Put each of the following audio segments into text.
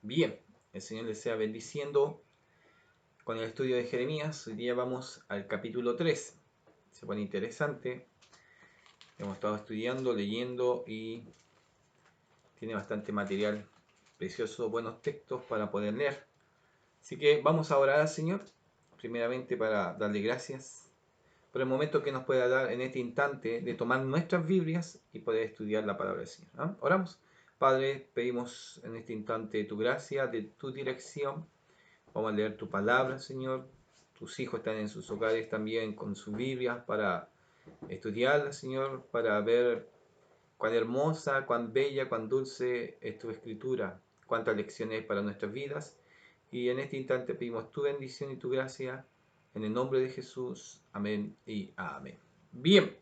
Bien, el Señor les sea bendiciendo con el estudio de Jeremías. Hoy día vamos al capítulo 3. Se pone interesante. Hemos estado estudiando, leyendo y tiene bastante material precioso, buenos textos para poder leer. Así que vamos a orar al Señor, primeramente para darle gracias por el momento que nos pueda dar en este instante de tomar nuestras Biblias y poder estudiar la palabra del Señor. ¿Ah? Oramos. Padre, pedimos en este instante tu gracia, de tu dirección. Vamos a leer tu palabra, Señor. Tus hijos están en sus hogares también con sus Biblias para estudiarla, Señor, para ver cuán hermosa, cuán bella, cuán dulce es tu escritura, cuántas lecciones hay para nuestras vidas. Y en este instante pedimos tu bendición y tu gracia en el nombre de Jesús. Amén y amén. Bien,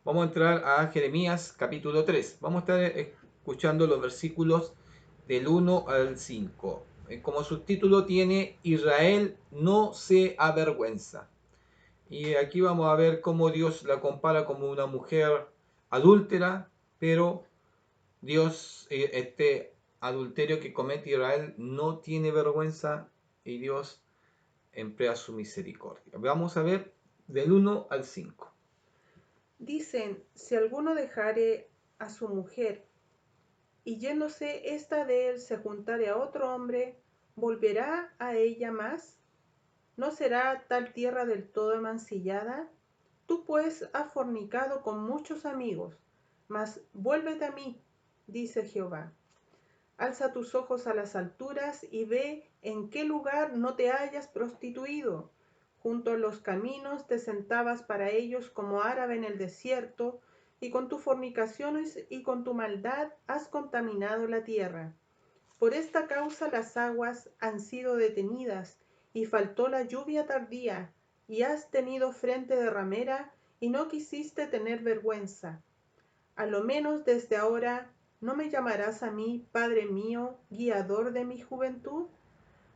vamos a entrar a Jeremías capítulo 3. Vamos a estar escuchando los versículos del 1 al 5. Como subtítulo tiene Israel no se avergüenza. Y aquí vamos a ver cómo Dios la compara como una mujer adúltera, pero Dios, este adulterio que comete Israel no tiene vergüenza y Dios emplea su misericordia. Vamos a ver del 1 al 5. Dicen, si alguno dejare a su mujer, y yéndose ésta de él se juntare a otro hombre, ¿volverá a ella más? ¿No será tal tierra del todo mancillada? Tú pues has fornicado con muchos amigos, mas vuélvete a mí, dice Jehová. Alza tus ojos a las alturas y ve en qué lugar no te hayas prostituido. Junto a los caminos te sentabas para ellos como árabe en el desierto, y con tus fornicaciones y con tu maldad has contaminado la tierra. Por esta causa las aguas han sido detenidas, y faltó la lluvia tardía, y has tenido frente de ramera, y no quisiste tener vergüenza. A lo menos desde ahora, ¿no me llamarás a mí, Padre mío, guiador de mi juventud?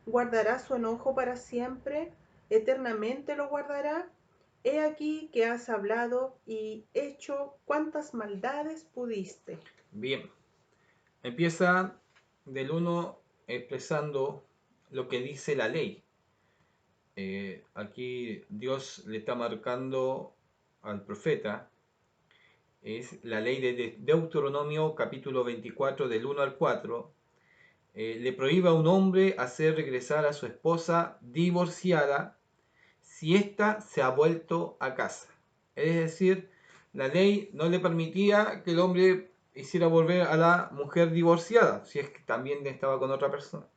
¿Guardarás su enojo para siempre? ¿Eternamente lo guardará? He aquí que has hablado y hecho cuantas maldades pudiste. Bien, empieza del 1 expresando lo que dice la ley. Aquí Dios le está marcando al profeta, es la ley de Deuteronomio capítulo 24 del 1 al 4. Le prohíbe a un hombre hacer regresar a su esposa divorciada si ésta se ha vuelto a casa. Es decir, la ley no le permitía que el hombre hiciera volver a la mujer divorciada, si es que también estaba con otra persona.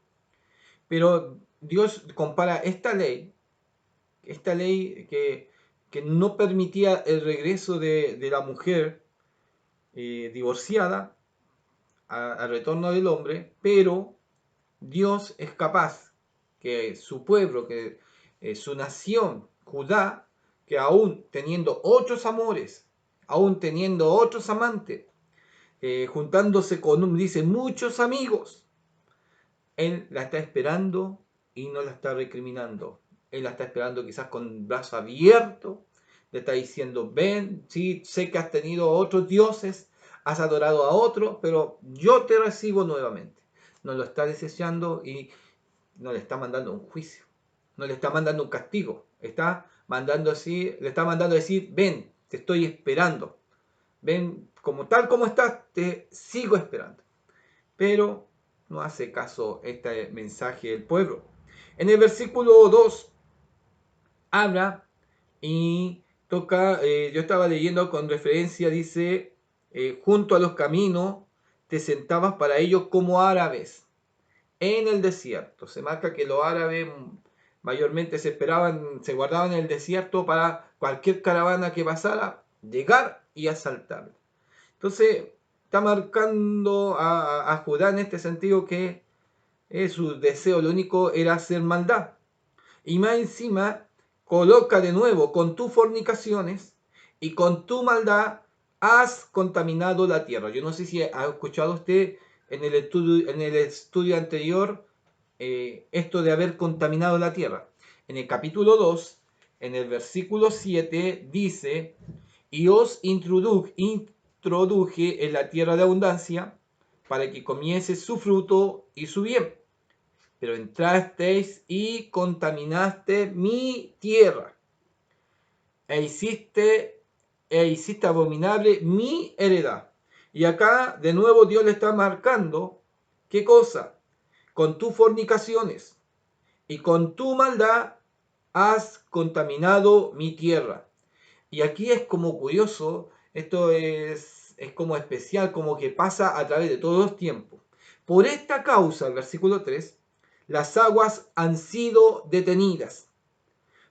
Pero Dios compara esta ley que no permitía el regreso de la mujer divorciada al retorno del hombre, pero Dios es capaz que su pueblo, que su nación, Judá, que aún teniendo otros amores, aún teniendo otros amantes, juntándose con, dice, muchos amigos, Él la está esperando y no la está recriminando. Él la está esperando quizás con brazo abierto, le está diciendo, ven, sí, sé que has tenido otros dioses, has adorado a otros, pero yo te recibo nuevamente. No lo está desechando y no le está mandando un juicio, no le está mandando un castigo, está mandando así, le está mandando a decir, ven, te estoy esperando, ven, como tal como estás, te sigo esperando. Pero no hace caso este mensaje del pueblo. En el versículo 2 habla y toca, yo estaba leyendo con referencia, dice, junto a los caminos te sentabas para ellos como árabes en el desierto. Se marca que los árabes mayormente se esperaban, se guardaban en el desierto para cualquier caravana que pasara, llegar y asaltar. Entonces, está marcando a Judá en este sentido que su deseo, lo único era hacer maldad. Y más encima, coloca de nuevo, con tus fornicaciones y con tu maldad has contaminado la tierra. Yo no sé si ha escuchado usted en el estudio anterior esto de haber contaminado la tierra. En el capítulo 2, en el versículo 7, dice, y os introduje en la tierra de abundancia para que comiese su fruto y su bien. pero entrasteis y contaminaste mi tierra, e hiciste abominable mi heredad. Y acá de nuevo Dios le está marcando, ¿qué cosa? Con tus fornicaciones y con tu maldad has contaminado mi tierra. Y aquí es como curioso, esto es como especial, como que pasa a través de todos los tiempos. Por esta causa, el versículo 3, las aguas han sido detenidas.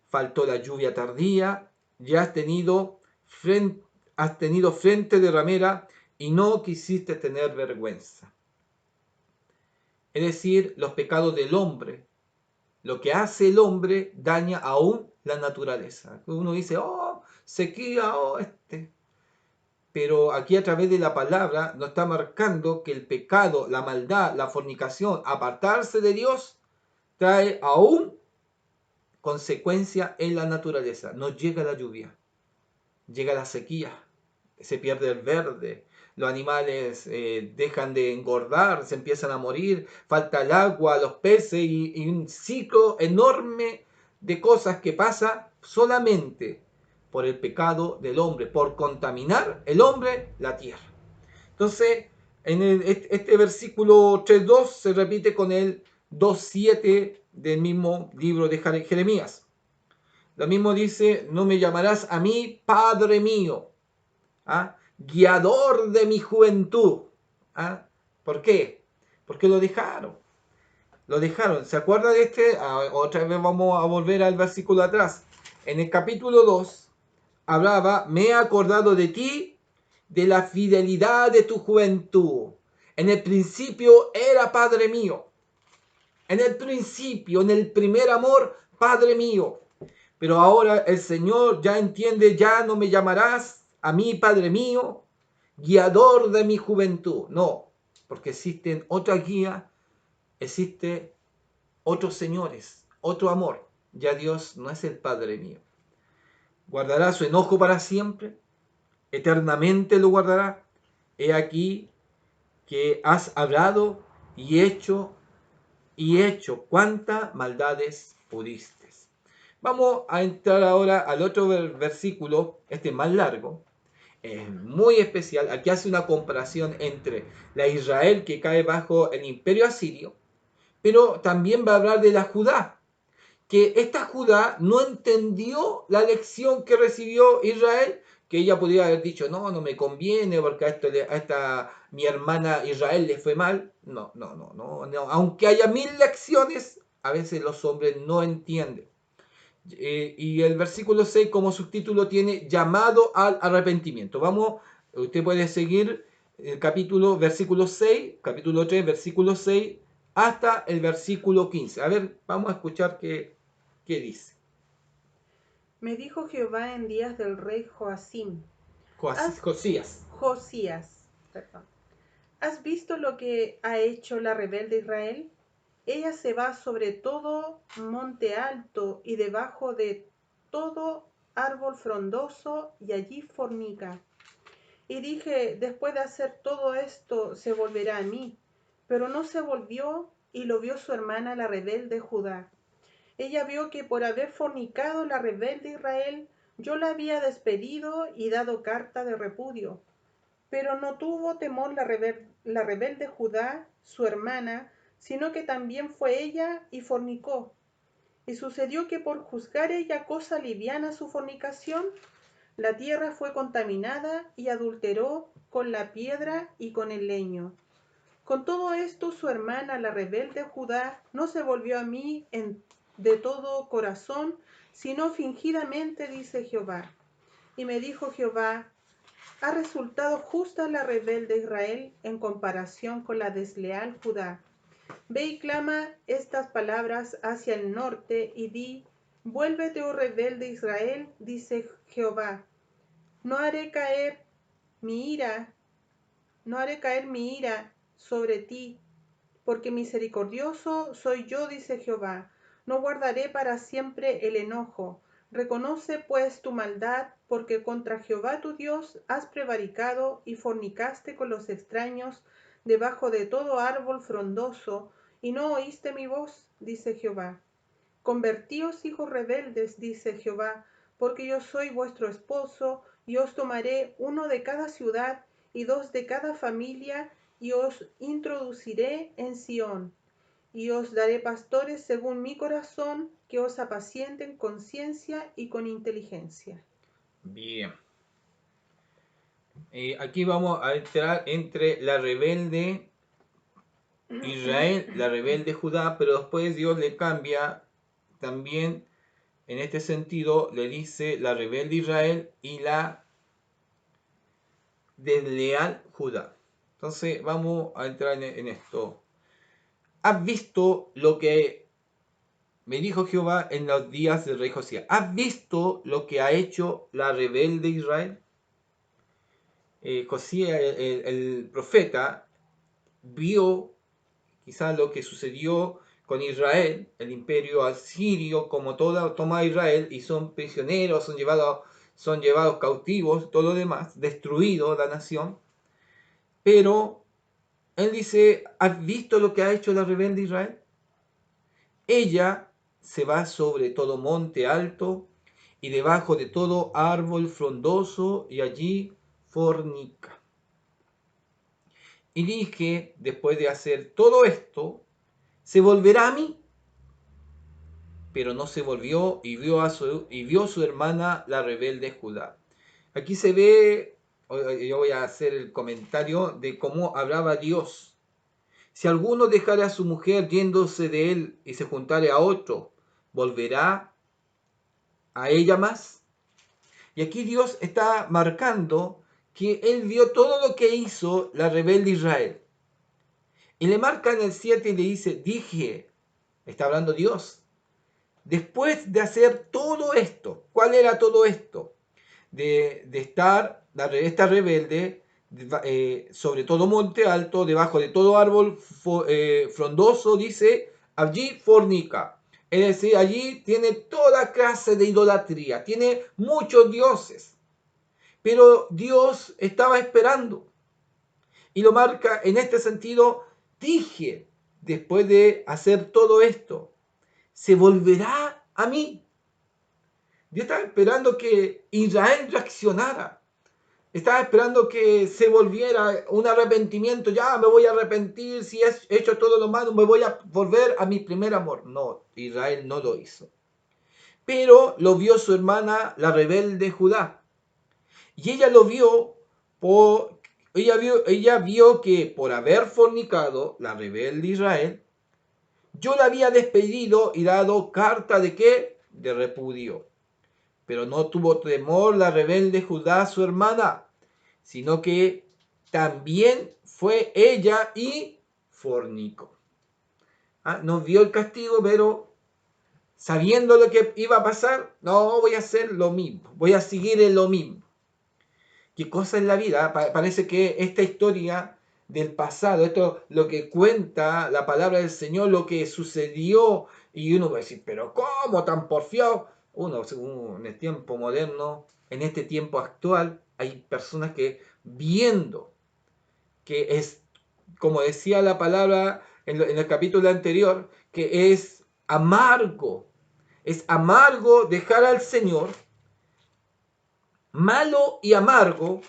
Faltó la lluvia tardía, ya has tenido frente de ramera y no quisiste tener vergüenza. Es decir, los pecados del hombre, lo que hace el hombre daña aún la naturaleza. Uno dice, oh, sequía, oh, Pero aquí a través de la palabra nos está marcando que el pecado, la maldad, la fornicación, apartarse de Dios, trae aún consecuencia en la naturaleza. No llega la lluvia, llega la sequía, se pierde el verde, los animales dejan de engordar, se empiezan a morir, falta el agua, los peces y un ciclo enorme de cosas que pasa solamente por el pecado del hombre, por contaminar el hombre la tierra. Entonces, este versículo 3.2 se repite con el 2.7 del mismo libro de Jeremías. Lo mismo dice, no me llamarás a mí Padre mío, ¿ah? Guiador de mi juventud. ¿Ah? ¿Por qué? Porque lo dejaron. Lo dejaron. ¿Se acuerda de este? Otra vez vamos a volver al versículo atrás. En el capítulo 2 hablaba, me he acordado de ti, de la fidelidad de tu juventud. En el principio era Padre mío. En el principio, en el primer amor, Padre mío. Pero ahora el Señor ya entiende, ya no me llamarás a mí, Padre mío, guiador de mi juventud. No, porque existen otra guía, existe otros señores, otro amor. Ya Dios no es el Padre mío. Guardará su enojo para siempre, eternamente lo guardará. He aquí que has hablado y hecho cuántas maldades pudiste. Vamos a entrar ahora al otro versículo, este más largo, es muy especial. Aquí hace una comparación entre la Israel que cae bajo el imperio asirio, pero también va a hablar de la Judá, que esta Judá no entendió la lección que recibió Israel, que ella podría haber dicho, no, no me conviene porque mi hermana Israel le fue mal. No, no, no, no, no. Aunque haya 1000 lecciones, a veces los hombres no entienden. Y el versículo 6 como subtítulo tiene llamado al arrepentimiento. Vamos, usted puede seguir el versículo 6, capítulo 3, versículo 6, hasta el versículo 15. A ver, vamos a escuchar qué dice. Me dijo Jehová en días del rey Josías, perdón. ¿Has visto lo que ha hecho la rebelde Israel? Ella se va sobre todo monte alto y debajo de todo árbol frondoso y allí fornica. Y dije, después de hacer todo esto, se volverá a mí. Pero no se volvió y lo vio su hermana la rebelde Judá. Ella vio que por haber fornicado la rebelde Israel, yo la había despedido y dado carta de repudio. Pero no tuvo temor la rebelde Judá, su hermana, sino que también fue ella y fornicó. Y sucedió que por juzgar ella cosa liviana su fornicación, la tierra fue contaminada y adulteró con la piedra y con el leño. Con todo esto su hermana, la rebelde Judá, no se volvió a mí de todo corazón, sino fingidamente, dice Jehová. Y me dijo Jehová, ha resultado justa la rebelde Israel en comparación con la desleal Judá. Ve y clama estas palabras hacia el norte y di, vuélvete, oh rebelde Israel, dice Jehová. No haré caer mi ira, no haré caer mi ira sobre ti, porque misericordioso soy yo, dice Jehová. No guardaré para siempre el enojo. Reconoce pues tu maldad, porque contra Jehová tu Dios has prevaricado y fornicaste con los extraños debajo de todo árbol frondoso, y no oíste mi voz, dice Jehová. Convertíos, hijos rebeldes, dice Jehová, porque yo soy vuestro esposo, y os tomaré uno de cada ciudad y dos de cada familia, y os introduciré en Sión, y os daré pastores según mi corazón, que os apacienten con ciencia y con inteligencia. Bien. Aquí vamos a entrar entre la rebelde Israel, la rebelde Judá, pero después Dios le cambia también, en este sentido, le dice la rebelde Israel y la desleal Judá. Entonces vamos a entrar en esto. ¿Has visto lo que me dijo Jehová en los días del rey Josías? ¿Has visto lo que ha hecho la rebelde Israel? Josías, el profeta, vio quizás lo que sucedió con Israel, el imperio asirio, como toma Israel, y son prisioneros, son llevados cautivos, todo lo demás, destruido la nación. Pero él dice, ¿has visto lo que ha hecho la rebelde Israel? Ella se va sobre todo monte alto y debajo de todo árbol frondoso y allí fornica. Y dije, después de hacer todo esto, ¿se volverá a mí? Pero no se volvió y vio su hermana la rebelde Judá. Aquí se ve, yo voy a hacer el comentario de cómo hablaba Dios. Si alguno dejara a su mujer yéndose de él y se juntare a otro, ¿volverá a ella más? Y aquí Dios está marcando que él vio todo lo que hizo la rebelde Israel. Y le marca en el 7 y le dice, dije, está hablando Dios, después de hacer todo esto, ¿cuál era todo esto? De estar, esta rebelde, sobre todo monte alto, debajo de todo árbol frondoso, dice, allí fornica. Es decir, allí tiene toda clase de idolatría, tiene muchos dioses. Pero Dios estaba esperando. Y lo marca en este sentido, dije, después de hacer todo esto, ¿se volverá a mí? Dios estaba esperando que Israel reaccionara. Estaba esperando que se volviera un arrepentimiento. Ya me voy a arrepentir si he hecho todo lo malo, me voy a volver a mi primer amor. No, Israel no lo hizo. Pero lo vio su hermana, la rebelde Judá. Y ella lo vio por... Ella vio que por haber fornicado, la rebelde Israel, yo la había despedido y dado carta de qué? De repudio. Pero no tuvo temor la rebelde Judá, su hermana, sino que también fue ella y fornicó. No vio el castigo, pero sabiendo lo que iba a pasar, no voy a hacer lo mismo, voy a seguir en lo mismo. ¿Qué cosa en la vida? Parece que esta historia del pasado, esto lo que cuenta la palabra del Señor, lo que sucedió, y uno va a decir, pero ¿cómo tan porfiado? Uno, en el tiempo moderno, en este tiempo actual, hay personas que viendo que es, como decía la palabra en el capítulo anterior, que es amargo dejar al Señor, malo y amargo.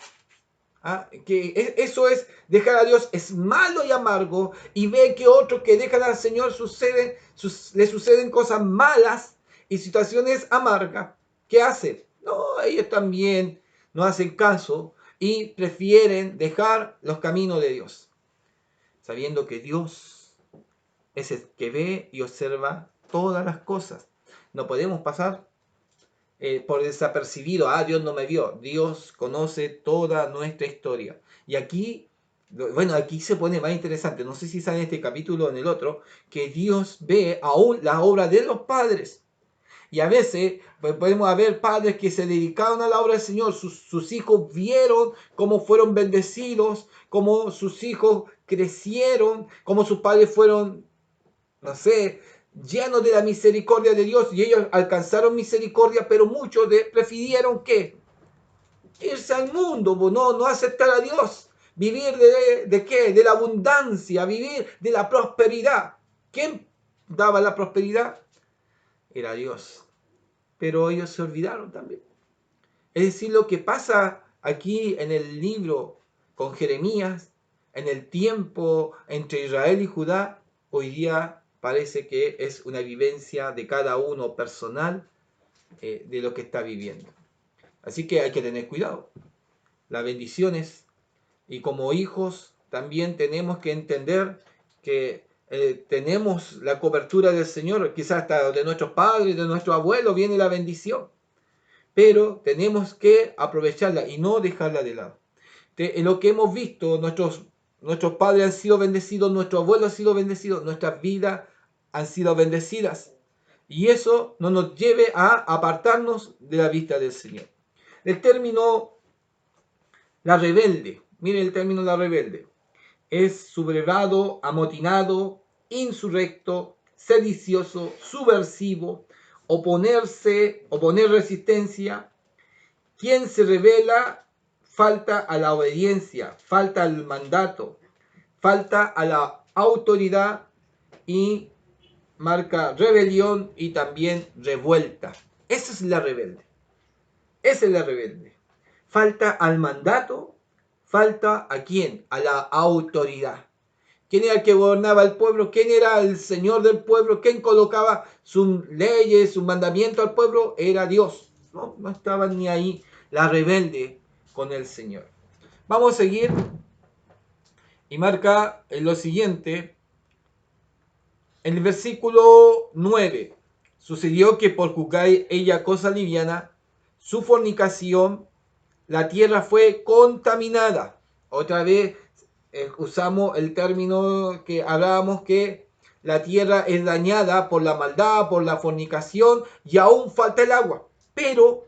Que eso es dejar a Dios, es malo y amargo, y ve que otros que dejan al Señor le suceden cosas malas y situaciones amargas. ¿Qué hacen? No, ellos también no hacen caso y prefieren dejar los caminos de Dios, sabiendo que Dios es el que ve y observa todas las cosas. No podemos pasar por desapercibido, Dios no me vio. Dios conoce toda nuestra historia. Y aquí, bueno, aquí se pone más interesante, no sé si sale en este capítulo o en el otro, que Dios ve aún la obra de los padres. Y a veces pues, podemos haber padres que se dedicaron a la obra del Señor, sus hijos vieron cómo fueron bendecidos, cómo sus hijos crecieron, cómo sus padres fueron, no sé, llenos de la misericordia de Dios, y ellos alcanzaron misericordia, pero muchos prefirieron ¿qué? Irse al mundo, no aceptar a Dios, vivir de qué, de la abundancia, vivir de la prosperidad. ¿Quién daba la prosperidad? Era Dios. Pero ellos se olvidaron también. Es decir, lo que pasa aquí en el libro con Jeremías, en el tiempo entre Israel y Judá, hoy día parece que es una vivencia de cada uno personal de lo que está viviendo. Así que hay que tener cuidado. Las bendiciones, y como hijos también tenemos que entender que tenemos la cobertura del Señor, quizás hasta de nuestros padres, de nuestros abuelos viene la bendición, pero tenemos que aprovecharla y no dejarla de lado. En lo que hemos visto, nuestros padres han sido bendecidos, nuestros abuelos han sido bendecidos, nuestras vidas han sido bendecidas. Y eso no nos lleve a apartarnos de la vista del Señor. El término la rebelde, mire el término la rebelde, es subrevado, amotinado, insurrecto, sedicioso, subversivo, oponer resistencia. Quien se rebela falta a la obediencia, falta al mandato, falta a la autoridad y marca rebelión y también revuelta. Esa es la rebelde. Esa es la rebelde. Falta al mandato, falta a quién, a la autoridad. ¿Quién era el que gobernaba el pueblo? ¿Quién era el señor del pueblo? ¿Quién colocaba sus leyes, sus mandamientos al pueblo? Era Dios. No estaban ni ahí la rebelde con el Señor. Vamos a seguir y marca lo siguiente. En el versículo 9. Sucedió que por juzgar ella cosa liviana, su fornicación, la tierra fue contaminada. Otra vez usamos el término que hablábamos que la tierra es dañada por la maldad, por la fornicación y aún falta el agua. Pero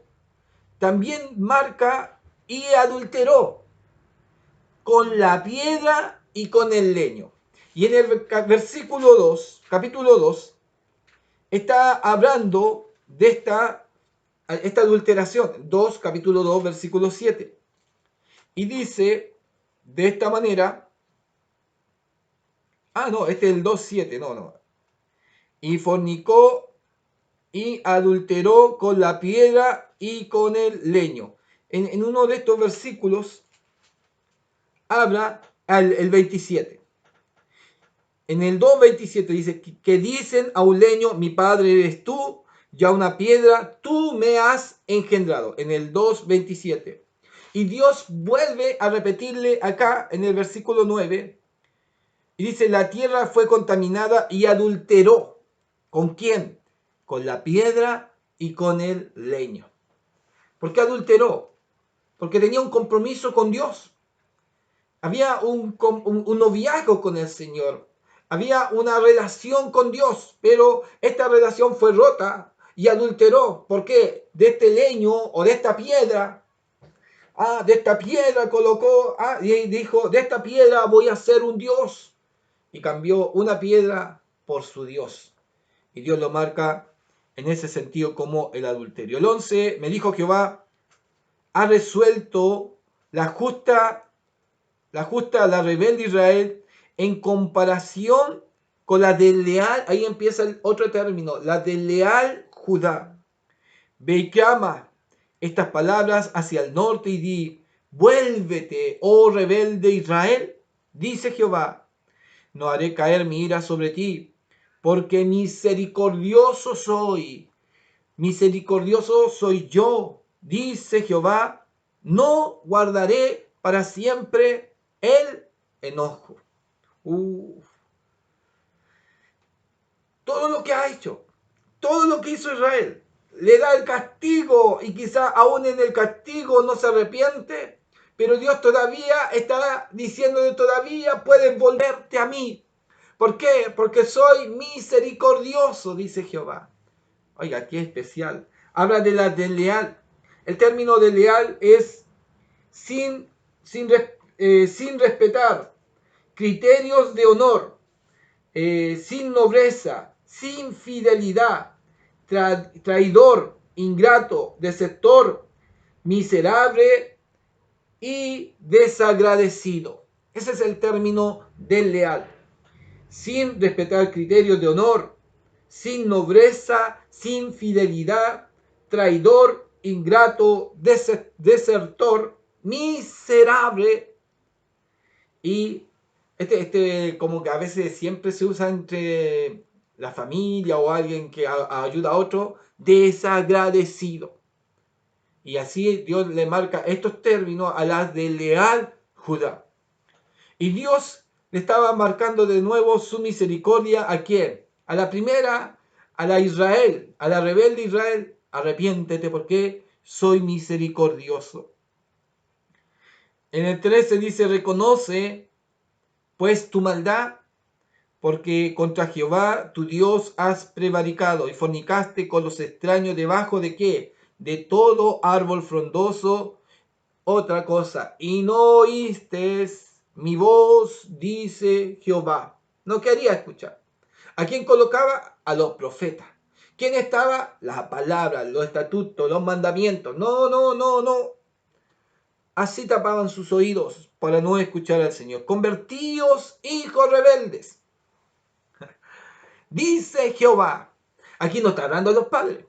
también marca y adulteró con la piedra y con el leño. Y en el versículo 2, capítulo 2, está hablando de esta adulteración. 2, capítulo 2, versículo 7. Y dice de esta manera, este es el 2.7, no. Y fornicó y adulteró con la piedra y con el leño. En uno de estos versículos habla el 27. En el 2.27 dice que dicen a un leño, mi padre eres tú, y a una piedra, tú me has engendrado. En el 2.27. Y Dios vuelve a repetirle acá en el versículo 9. Y dice, la tierra fue contaminada y adulteró. ¿Con quién? Con la piedra y con el leño. ¿Por qué adulteró? Porque tenía un compromiso con Dios. Había un noviazgo con el Señor. Había una relación con Dios, pero esta relación fue rota y adulteró. ¿Por qué? De este leño o de esta piedra. De esta piedra colocó, y dijo, de esta piedra voy a hacer un Dios. Y cambió una piedra por su Dios. Y Dios lo marca en ese sentido como el adulterio. El 11, me dijo Jehová, ha resuelto la rebelde Israel en comparación con la desleal, ahí empieza el otro término, la desleal Judá. Ve y clama estas palabras hacia el norte y di, vuélvete, oh rebelde Israel, dice Jehová, no haré caer mi ira sobre ti, porque misericordioso soy yo, dice Jehová, no guardaré para siempre el enojo. Todo lo que ha hecho, todo lo que hizo Israel, le da el castigo y quizá aún en el castigo no se arrepiente, pero Dios todavía está diciendo, todavía puedes volverte a mí. ¿Por qué? Porque soy misericordioso, dice Jehová. Oiga, qué especial. Habla de la desleal. El término desleal es sin respetar criterios de honor, sin nobleza, sin fidelidad, traidor, ingrato, deceptor, miserable y desagradecido. Ese es el término desleal. sin respetar criterios de honor, sin nobleza, sin fidelidad, traidor, ingrato, desertor, miserable. Y como que a veces siempre se usa entre la familia o alguien que ayuda a otro, desagradecido. Y así Dios le marca estos términos a las de leal Judá. Y Dios le estaba marcando de nuevo su misericordia ¿a quién? A la primera, a la Israel, a la rebelde Israel. Arrepiéntete porque soy misericordioso. En el 13 dice, reconoce pues tu maldad, porque contra Jehová tu Dios has prevaricado y fornicaste con los extraños debajo de qué? De todo árbol frondoso. Otra cosa, y no oíste mi voz, dice Jehová. No quería escuchar. ¿A quién colocaba? A los profetas. ¿Quién estaba? Las palabras, los estatutos, los mandamientos. No, no, no, no. Así tapaban sus oídos para no escuchar al Señor. Convertíos, hijos rebeldes, dice Jehová. Aquí no está hablando de los padres.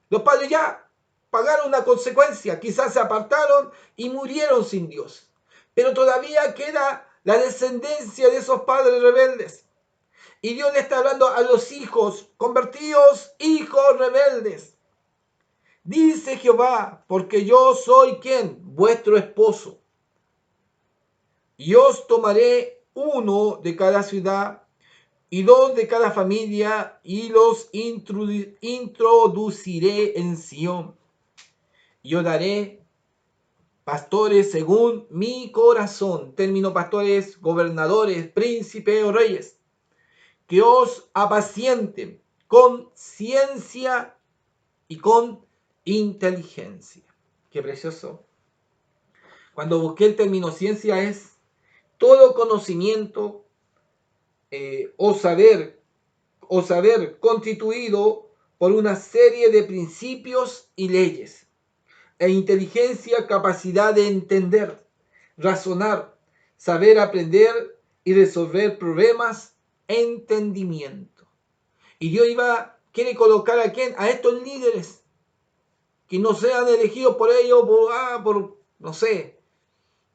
Los padres ya pagaron una consecuencia. Quizás se apartaron y murieron sin Dios. Pero todavía queda la descendencia de esos padres rebeldes. Y Dios le está hablando a los hijos, convertidos hijos rebeldes. Dice Jehová, porque yo soy ¿quién? Vuestro esposo. Y os tomaré uno de cada ciudad y dos de cada familia y los introduciré en Sión. Yo daré pastores según mi corazón. Término pastores, gobernadores, príncipes o reyes. Que os apacienten con ciencia y con inteligencia. Qué precioso. Cuando busqué el término ciencia es todo conocimiento o saber constituido por una serie de principios y leyes. E inteligencia, capacidad de entender, razonar, saber aprender y resolver problemas, entendimiento. Y Dios quiere colocar a quién? A estos líderes, que no sean elegidos por ellos, por no sé,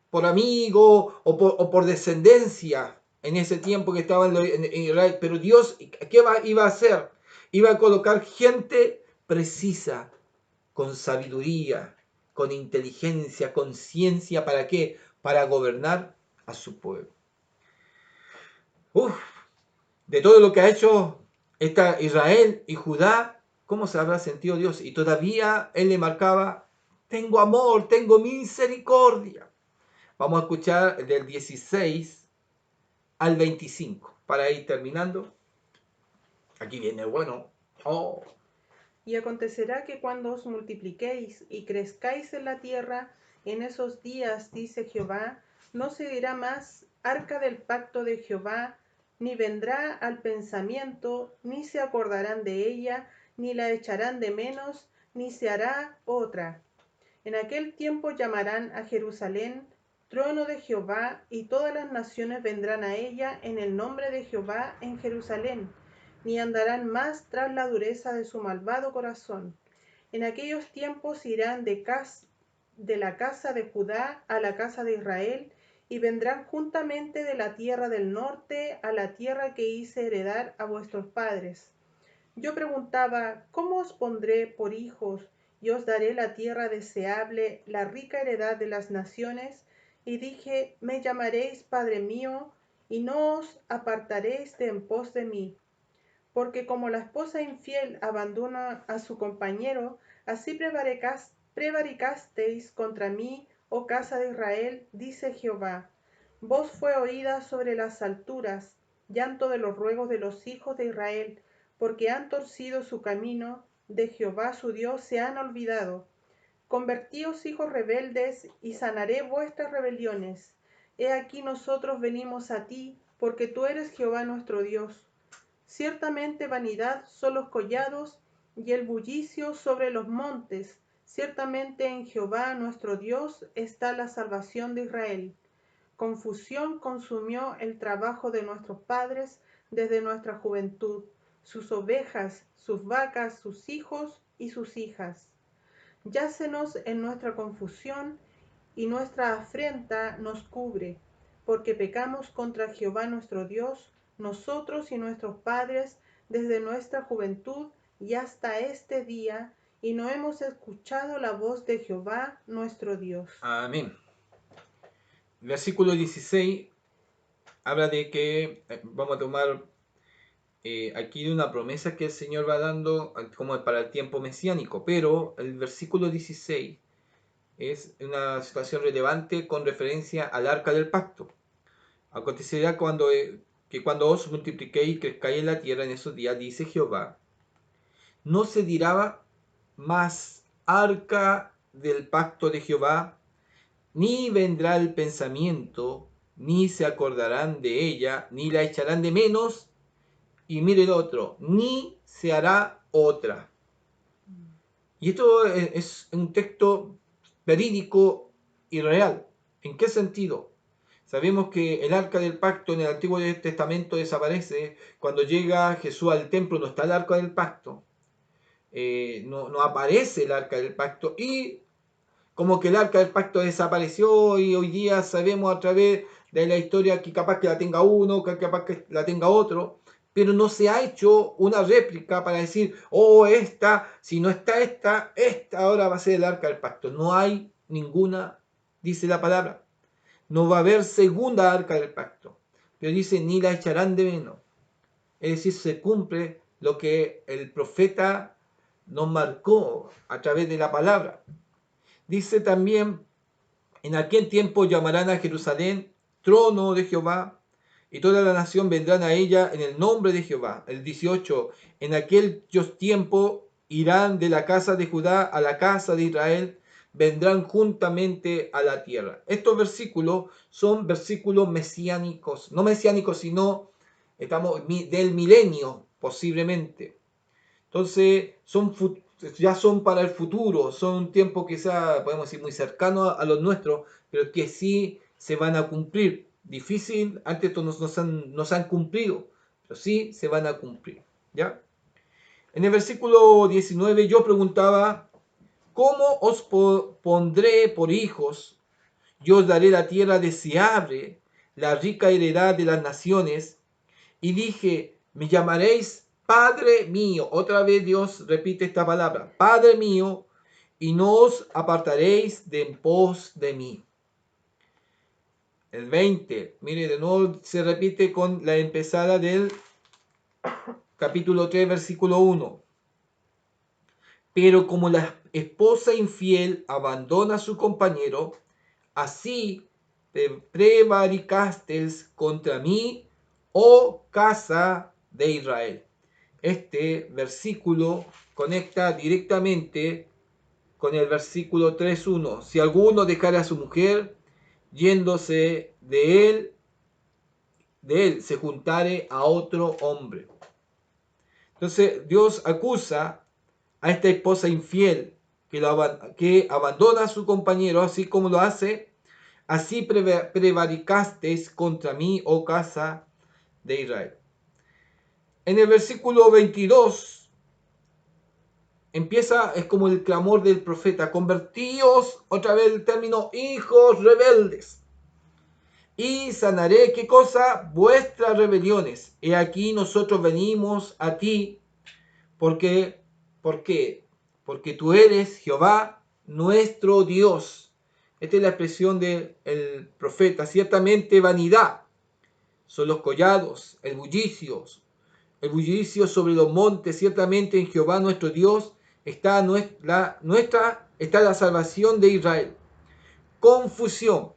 por amigos o por descendencia en ese tiempo que estaban en Israel. Pero Dios, ¿qué iba a hacer? Iba a colocar gente precisa, con sabiduría, con inteligencia, con ciencia. ¿Para qué? Para gobernar a su pueblo. Uf, de todo lo que ha hecho esta Israel y Judá, ¿cómo se habrá sentido Dios? Y todavía Él le marcaba, tengo amor, tengo misericordia. Vamos a escuchar del 16 al 25 para ir terminando. Aquí viene bueno. Oh. Y acontecerá que cuando os multipliquéis y crezcáis en la tierra, en esos días, dice Jehová, no se dirá más arca del pacto de Jehová, ni vendrá al pensamiento, ni se acordarán de ella, ni la echarán de menos, ni se hará otra. En aquel tiempo llamarán a Jerusalén trono de Jehová, y todas las naciones vendrán a ella en el nombre de Jehová en Jerusalén, ni andarán más tras la dureza de su malvado corazón. En aquellos tiempos irán de la casa de Judá a la casa de Israel, y vendrán juntamente de la tierra del norte a la tierra que hice heredar a vuestros padres. Yo preguntaba, ¿cómo os pondré por hijos y os daré la tierra deseable, la rica heredad de las naciones? Y dije, me llamaréis Padre mío, y no os apartaréis de en pos de mí. Porque como la esposa infiel abandona a su compañero, así prevaricasteis contra mí, oh casa de Israel, dice Jehová. Voz fue oída sobre las alturas, llanto de los ruegos de los hijos de Israel, porque han torcido su camino, de Jehová su Dios se han olvidado. Convertíos, hijos rebeldes, y sanaré vuestras rebeliones. He aquí nosotros venimos a ti, porque tú eres Jehová nuestro Dios. Ciertamente vanidad son los collados y el bullicio sobre los montes. Ciertamente en Jehová nuestro Dios está la salvación de Israel. Confusión consumió el trabajo de nuestros padres desde nuestra juventud, sus ovejas, sus vacas, sus hijos y sus hijas. Yácenos en nuestra confusión y nuestra afrenta nos cubre, porque pecamos contra Jehová nuestro Dios, nosotros y nuestros padres, desde nuestra juventud y hasta este día, y no hemos escuchado la voz de Jehová nuestro Dios. Amén. Versículo 16 habla de que vamos a tomar aquí una promesa que el Señor va dando como para el tiempo mesiánico, pero el versículo 16 es una situación relevante con referencia al arca del pacto. Acontecerá que cuando os multipliquéis y crezcáis en la tierra en esos días, dice Jehová, no se dirá más arca del pacto de Jehová, ni vendrá el pensamiento, ni se acordarán de ella, ni la echarán de menos, y mire el otro, ni se hará otra. Y esto es un texto verídico y real. ¿En qué sentido? Sabemos que el arca del pacto en el Antiguo Testamento desaparece. Cuando llega Jesús al templo no está el arca del pacto. No aparece el arca del pacto. Y como que el arca del pacto desapareció y hoy día sabemos a través de la historia que capaz que la tenga uno, que capaz que la tenga otro. Pero no se ha hecho una réplica para decir, oh, esta, si no está esta ahora va a ser el arca del pacto. No hay ninguna, dice la palabra. No va a haber segunda arca del pacto. Pero dice, ni la echarán de menos. Es decir, se cumple lo que el profeta nos marcó a través de la palabra. Dice también, en aquel tiempo llamarán a Jerusalén trono de Jehová, y toda la nación vendrán a ella en el nombre de Jehová. El 18, en aquellos tiempos irán de la casa de Judá a la casa de Israel, vendrán juntamente a la tierra. Estos versículos son versículos mesiánicos, no mesiánicos, sino estamos del milenio posiblemente. Entonces, ya son para el futuro, son un tiempo quizá, podemos decir, muy cercano a los nuestros, pero que sí se van a cumplir. Difícil, antes nos han cumplido, pero sí se van a cumplir. ¿Ya? En el versículo 19 yo preguntaba, ¿cómo os pondré por hijos? Yo os daré la tierra deseable, la rica heredad de las naciones. Y dije, me llamaréis Padre mío. Otra vez Dios repite esta palabra, Padre mío, y no os apartaréis de en pos de mí. El 20, mire, de nuevo se repite con la empezada del capítulo 3, versículo 1. Pero como la esposa infiel abandona a su compañero, así te prevaricasteis contra mí, oh casa de Israel. Este versículo conecta directamente con el versículo 3.1. Si alguno dejara a su mujer, yéndose de él se juntare a otro hombre. Entonces Dios acusa a esta esposa infiel que abandona a su compañero, así como lo hace, así prevaricasteis contra mí, oh casa de Israel. En el versículo 22 es como el clamor del profeta, convertíos, otra vez el término, hijos rebeldes, y sanaré, ¿qué cosa? Vuestras rebeliones. He aquí nosotros venimos a ti, ¿por qué? Porque tú eres Jehová, nuestro Dios. Esta es la expresión del profeta. Ciertamente vanidad son los collados, el bullicio sobre los montes. Ciertamente en Jehová nuestro Dios está la salvación de Israel. Confusión.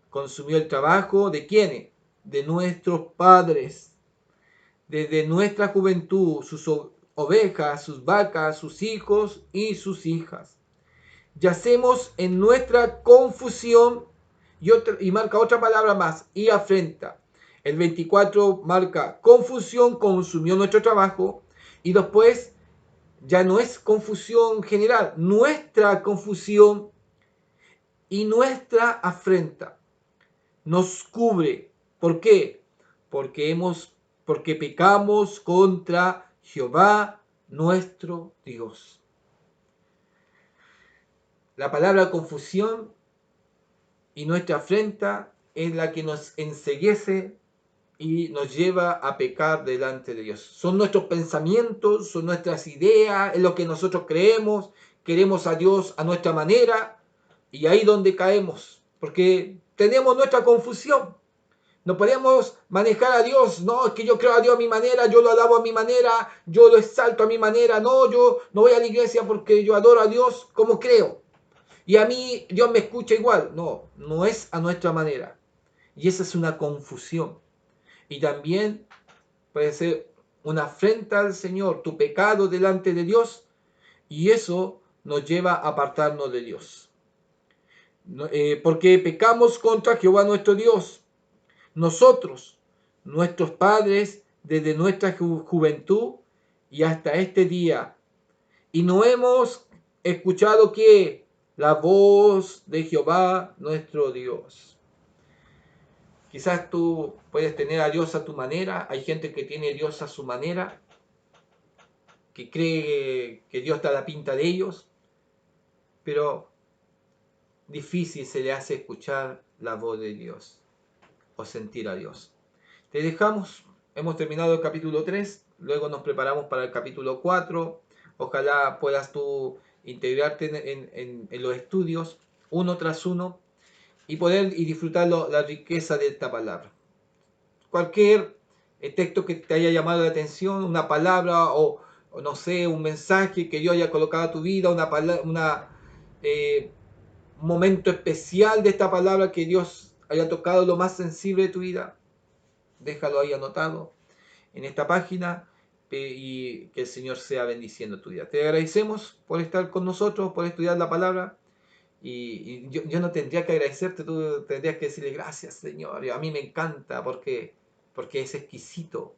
Consumió el trabajo de ¿quiénes? De nuestros padres. Desde nuestra juventud, sus ovejas, sus vacas, sus hijos y sus hijas. Yacemos en nuestra confusión y marca otra palabra más, y afrenta. El 24 marca confusión, consumió nuestro trabajo, y después ya no es confusión general, nuestra confusión y nuestra afrenta. nos cubre. ¿Por qué? Porque pecamos contra Jehová nuestro Dios. La palabra confusión y nuestra afrenta es la que nos enceguece y nos lleva a pecar delante de Dios. Son nuestros pensamientos, son nuestras ideas, es lo que nosotros creemos, queremos a Dios a nuestra manera y ahí donde caemos, porque tenemos nuestra confusión. No podemos manejar a Dios, no, es que yo creo a Dios a mi manera, yo lo alabo a mi manera, yo lo exalto a mi manera, no, yo no voy a la iglesia porque yo adoro a Dios como creo. Y a mí Dios me escucha igual. No, no es a nuestra manera. Y esa es una confusión. Y también puede ser una afrenta al Señor, tu pecado delante de Dios, y eso nos lleva a apartarnos de Dios. Porque pecamos contra Jehová nuestro Dios. Nosotros, nuestros padres, desde nuestra juventud y hasta este día. Y no hemos escuchado que la voz de Jehová nuestro Dios. Quizás tú puedes tener a Dios a tu manera, hay gente que tiene a Dios a su manera, que cree que Dios está a la pinta de ellos, pero difícil se le hace escuchar la voz de Dios o sentir a Dios. Te dejamos, hemos terminado el capítulo 3, luego nos preparamos para el capítulo 4, ojalá puedas tú integrarte en los estudios uno tras uno y poder y disfrutar la riqueza de esta palabra. Cualquier texto que te haya llamado la atención, una palabra o no sé, un mensaje que Dios haya colocado a tu vida, un momento especial de esta palabra que Dios haya tocado lo más sensible de tu vida, déjalo ahí anotado en esta página y que el Señor sea bendiciendo tu vida. Te agradecemos por estar con nosotros, por estudiar la palabra. Y yo no tendría que agradecerte, tú tendrías que decirle gracias, Señor. A mí me encanta porque es exquisito,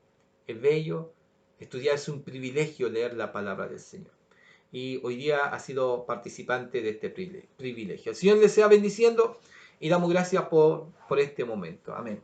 es bello. Estudiar es un privilegio leer la palabra del Señor. Y hoy día ha sido participante de este privilegio. El Señor les sea bendiciendo y damos gracias por este momento. Amén.